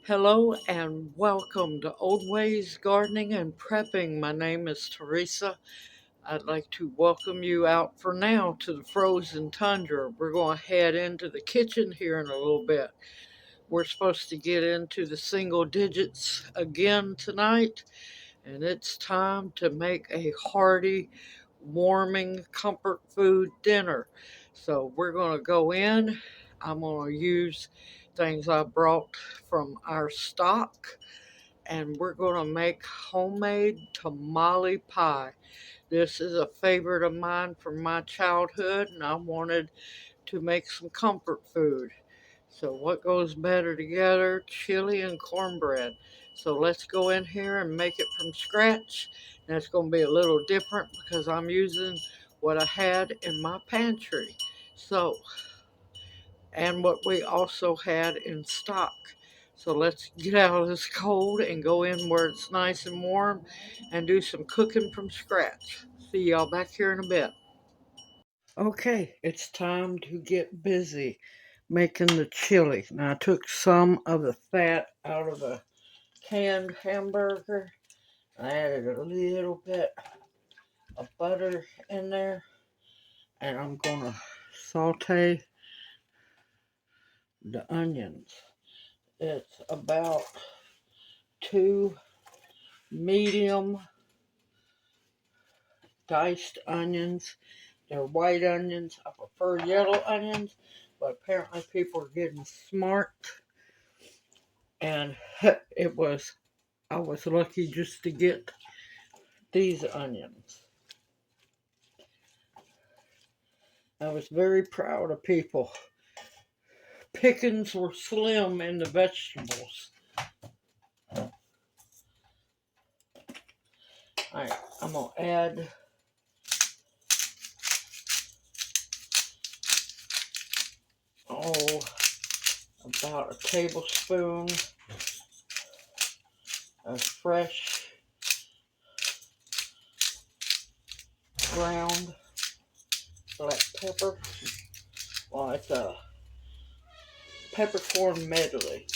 Hello and welcome to Old Ways Gardening and Prepping. My name is Teresa. I'd like to welcome you out for now to the frozen tundra. We're going to head into the kitchen here in a little bit. We're supposed to get into the single digits again tonight, and it's time to make a hearty, warming comfort food dinner. So we're going to go in. I'm going to use things I brought from our stock, and we're going to make homemade tamale pie. This is a favorite of mine from my childhood, and I wanted to make some comfort food. So what goes better together? Chili and cornbread. So let's go in here and make it from scratch. And it's going to be a little different because I'm using what I had in my pantry. So, and what we also had in stock. So let's get out of this cold and go in where it's nice and warm and do some cooking from scratch. See y'all back here in a bit. Okay, it's time to get busy making the chili. Now I took some of the fat out of the canned hamburger. I added a little bit of butter in there, and I'm gonna saute the onions. It's about 2 medium diced onions. They're white onions. I prefer yellow onions, but apparently people are getting smart, and I was lucky just to get these onions. I was very proud of people. Pickings were slim in the vegetables. Alright, I'm going to add about a tablespoon of fresh ground black pepper. Well, it's a peppercorn medley.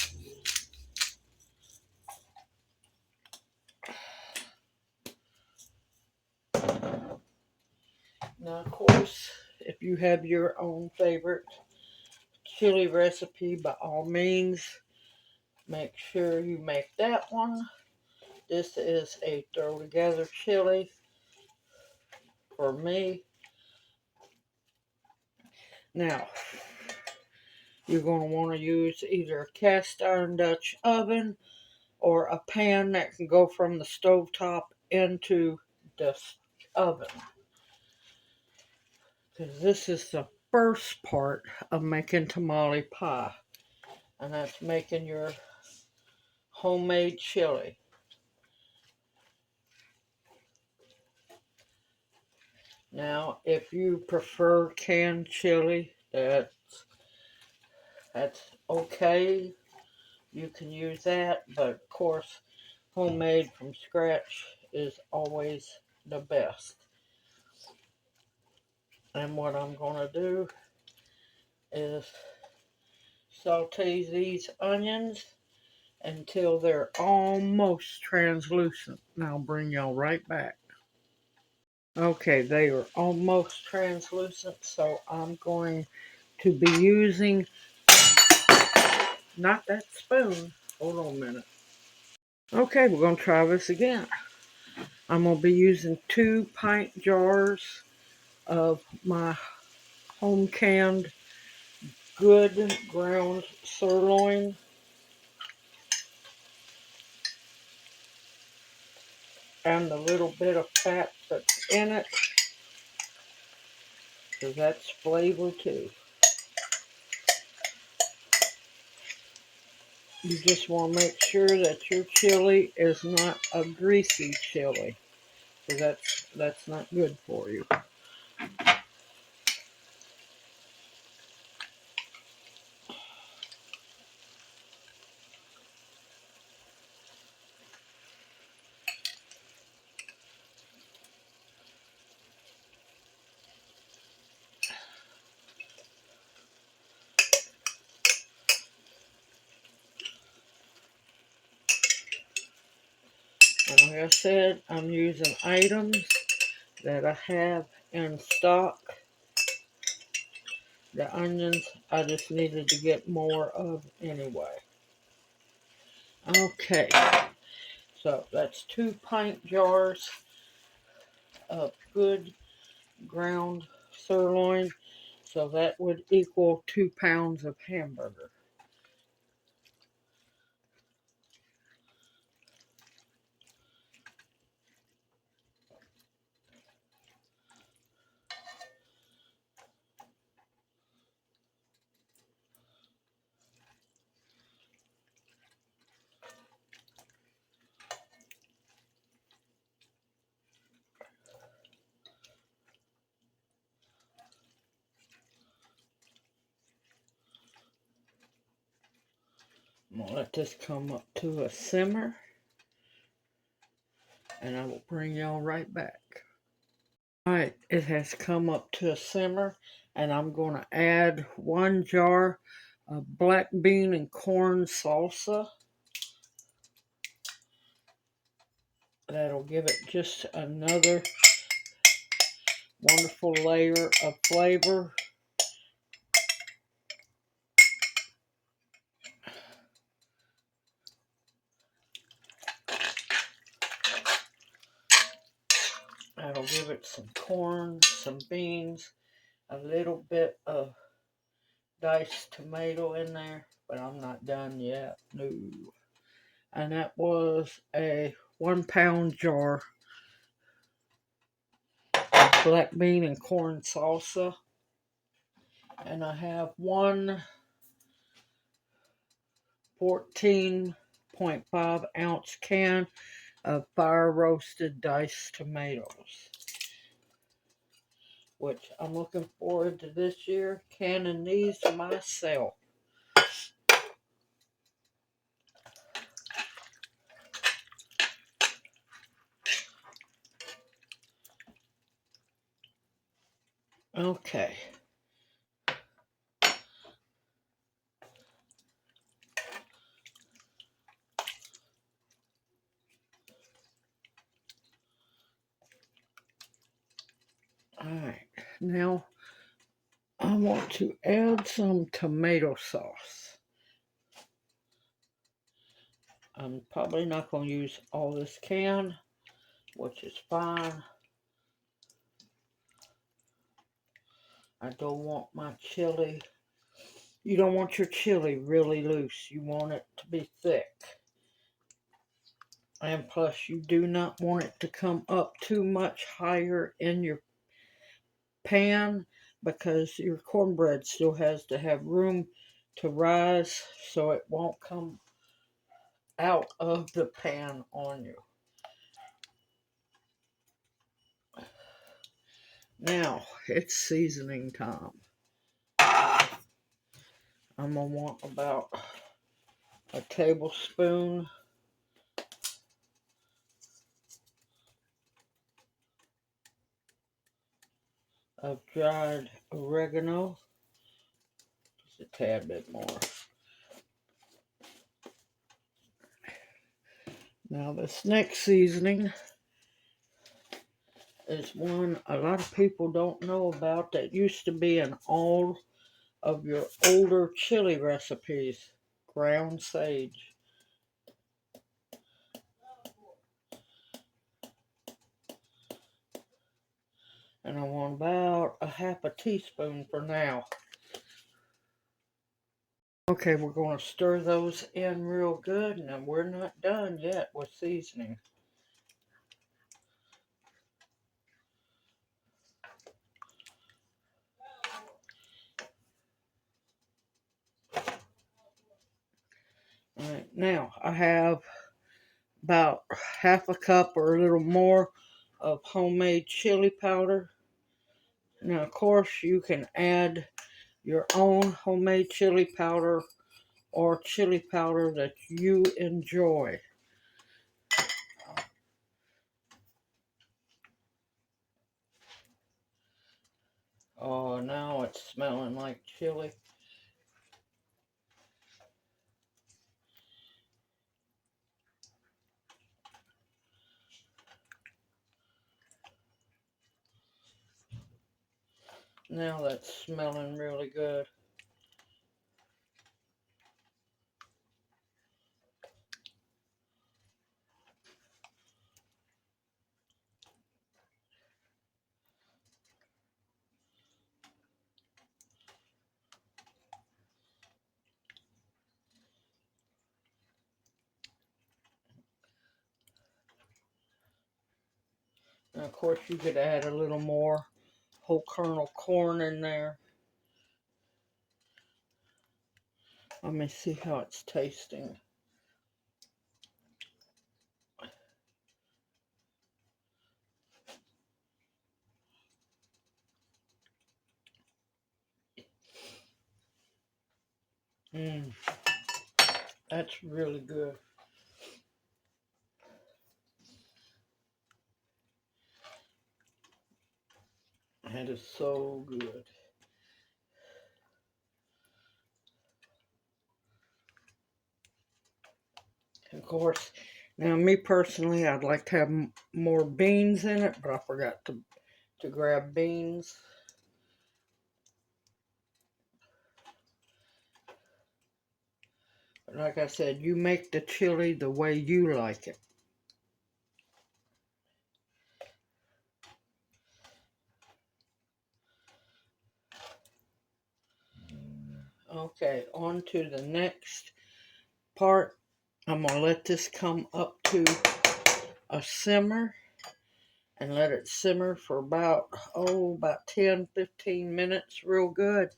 Now, of course, if you have your own favorite chili recipe, by all means, make sure you make that one. This is a throw together chili for me. Now, you're going to want to use either a cast iron Dutch oven or a pan that can go from the stovetop into the oven. Because this is the first part of making tamale pie. And that's making your homemade chili. Now, if you prefer canned chili, that's okay. You can use that, but of course, homemade from scratch is always the best. And what I'm going to do is saute these onions until they're almost translucent. And I'll bring y'all right back. Okay, they are almost translucent, so I'm going to be using, not that spoon. Hold on a minute. Okay, we're going to try this again. I'm going to be using 2 pint jars of my home canned good ground sirloin. And the little bit of fat that's in it, because that's flavor too. You just want to make sure that your chili is not a greasy chili, because that's not good for you. And like I said, I'm using items that I have in stock. The onions, I just needed to get more of anyway. Okay, so that's 2 pint jars of good ground sirloin. So that would equal 2 pounds of hamburger. I'm going to let this come up to a simmer, and I will bring y'all right back. Alright, it has come up to a simmer, and I'm going to add 1 jar of black bean and corn salsa. That'll give it just another wonderful layer of flavor. That'll give it some corn, some beans, a little bit of diced tomato in there, but I'm not done yet. No. And that was a 1 pound jar of black bean and corn salsa. And I have 1 14.5 ounce can of fire roasted diced tomatoes, which I'm looking forward to this year canning these myself. Okay. Alright, now I want to add some tomato sauce. I'm probably not going to use all this can, which is fine. I don't want my chili. You don't want your chili really loose. You want it to be thick. And plus, you do not want it to come up too much higher in your pan, because your cornbread still has to have room to rise so it won't come out of the pan on you. Now, it's seasoning time. I'm going to want about a tablespoon of dried oregano. Just a tad bit more. Now, this next seasoning is one a lot of people don't know about that used to be in all of your older chili recipes: ground sage. And I want about a half a teaspoon for now. Okay, we're going to stir those in real good, and we're not done yet with seasoning. Alright, now I have about half a cup or a little more of homemade chili powder. Now, of course, you can add your own homemade chili powder or chili powder that you enjoy. Oh, now it's smelling like chili. Now that's smelling really good. And of course you could add a little more whole kernel corn in there. Let me see how it's tasting. That's really good. That is so good. Of course, now me personally, I'd like to have more beans in it, but I forgot to grab beans. But like I said, you make the chili the way you like it. Okay, on to the next part. I'm going to let this come up to a simmer and let it simmer for about 10-15 minutes real good.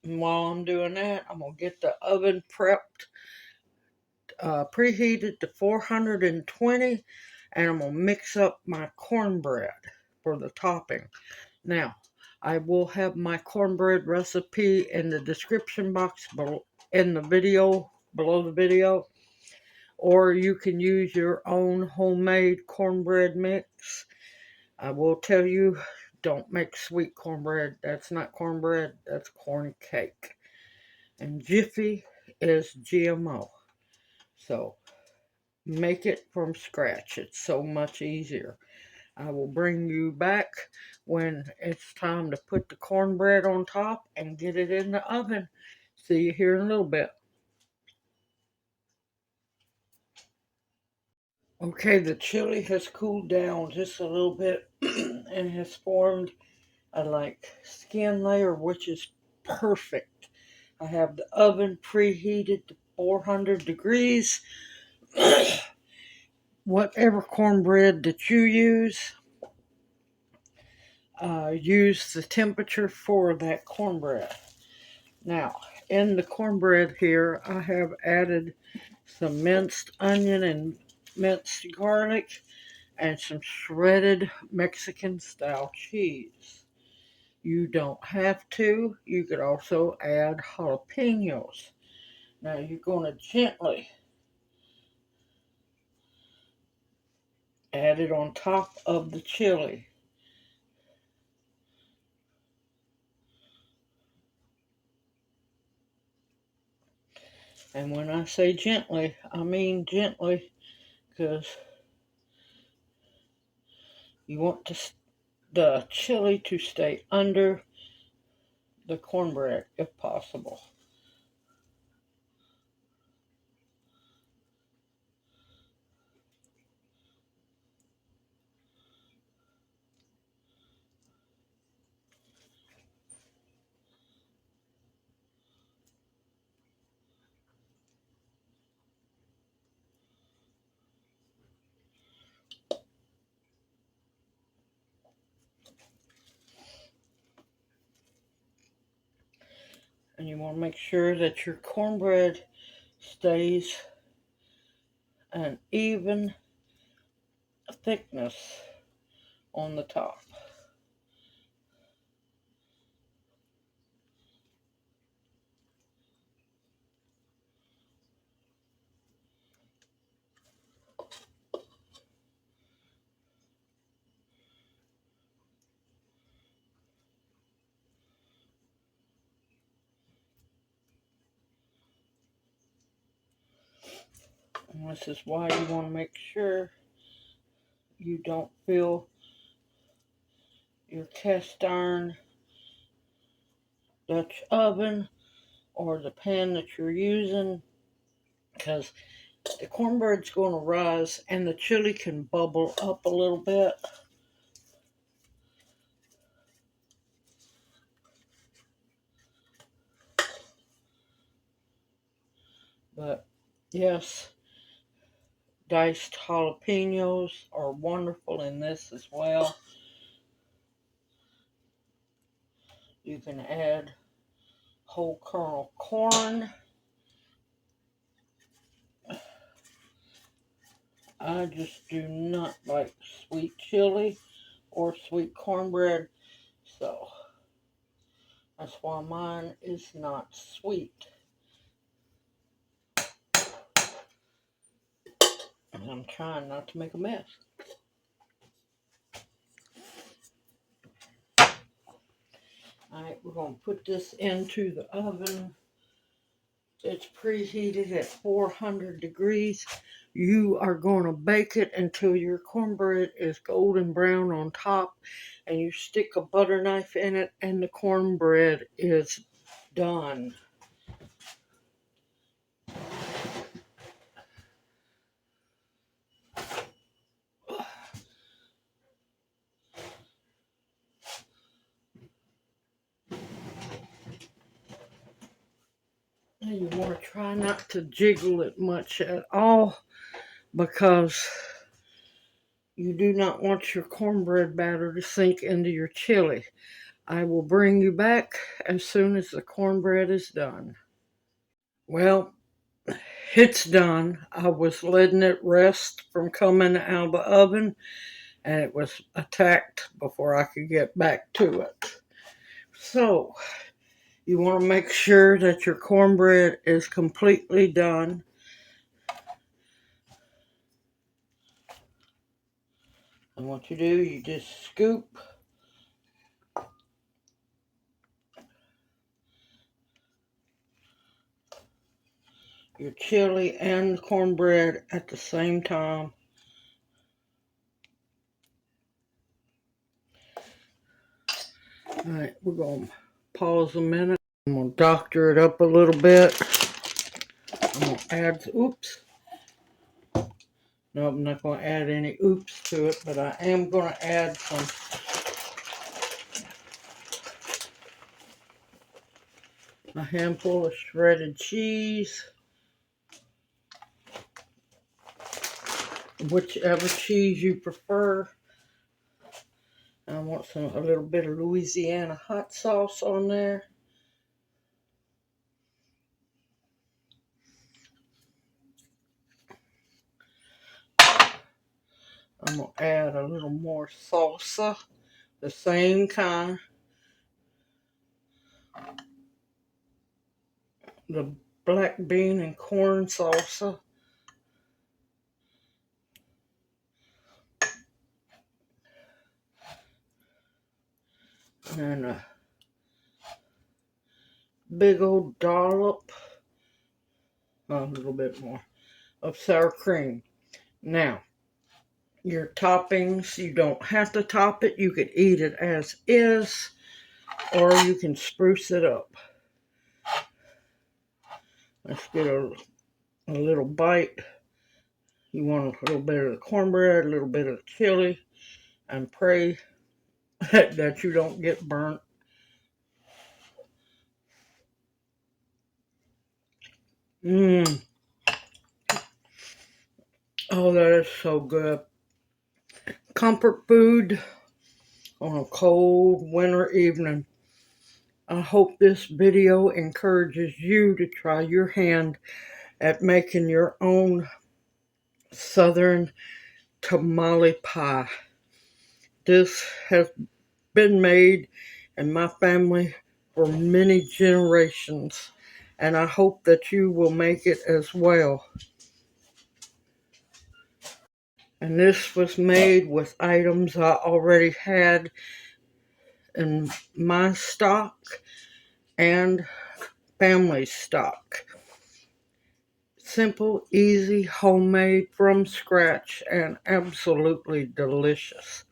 And while I'm doing that, I'm going to get the oven prepped, preheated to 420, and I'm going to mix up my cornbread for the topping. Now, I will have my cornbread recipe in the description box below, in the video, below the video, or you can use your own homemade cornbread mix. I will tell you, don't make sweet cornbread. That's not cornbread, that's corn cake. And Jiffy is GMO. So make it from scratch. It's so much easier. I will bring you back when it's time to put the cornbread on top and get it in the oven. See you here in a little bit. Okay, the chili has cooled down just a little bit and has formed a skin layer, which is perfect. I have the oven preheated to 400 degrees. Whatever cornbread that you use the temperature for that cornbread. Now, in the cornbread here, I have added some minced onion and minced garlic and some shredded Mexican style cheese. You don't have to. You could also add jalapenos. Now you're going to gently add it on top of the chili. And when I say gently, I mean gently, because you want the chili to stay under the cornbread if possible. And you want to make sure that your cornbread stays an even thickness on the top. And this is why you want to make sure you don't fill your cast iron Dutch oven or the pan that you're using, because the cornbread's going to rise and the chili can bubble up a little bit. But yes, diced jalapenos are wonderful in this as well. You can add whole kernel corn. I just do not like sweet chili or sweet cornbread, so that's why mine is not sweet. And I'm trying not to make a mess. Alright, we're going to put this into the oven. It's preheated at 400 degrees. You are going to bake it until your cornbread is golden brown on top, and you stick a butter knife in it and the cornbread is done. And you want to try not to jiggle it much at all, because you do not want your cornbread batter to sink into your chili. I will bring you back as soon as the cornbread is done. Well, it's done. I was letting it rest from coming out of the oven, and it was attacked before I could get back to it. So, you want to make sure that your cornbread is completely done. And what you do, you just scoop your chili and the cornbread at the same time. Alright, we're going to pause a minute. I'm going to doctor it up a little bit. I'm going to add, oops. No, I'm not going to add any oops to it, but I am going to add a handful of shredded cheese. Whichever cheese you prefer. I want a little bit of Louisiana hot sauce on there. I'm going to add a little more salsa, the same kind. The black bean and corn salsa. And a big old dollop, a little bit more, of sour cream. Now, your toppings, you don't have to top it. You could eat it as is, or you can spruce it up. Let's get a little bite. You want a little bit of the cornbread, a little bit of the chili, and pray that you don't get burnt. Mmm. Oh, that is so good. Comfort food on a cold winter evening. I hope this video encourages you to try your hand at making your own southern tamale pie. This has been made in my family for many generations, and I hope that you will make it as well. And this was made with items I already had in my stock and family stock. Simple, easy, homemade, from scratch, and absolutely delicious.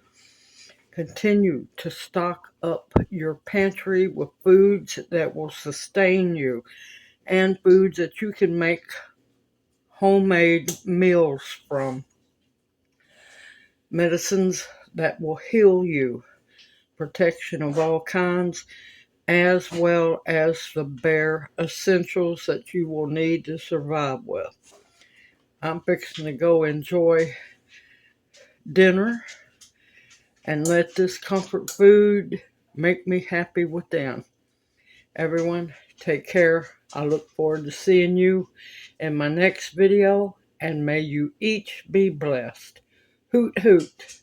Continue to stock up your pantry with foods that will sustain you and foods that you can make homemade meals from. Medicines that will heal you, protection of all kinds, as well as the bare essentials that you will need to survive with. I'm fixing to go enjoy dinner and let this comfort food make me happy within. Everyone, take care. I look forward to seeing you in my next video, and may you each be blessed. Hoot hoot.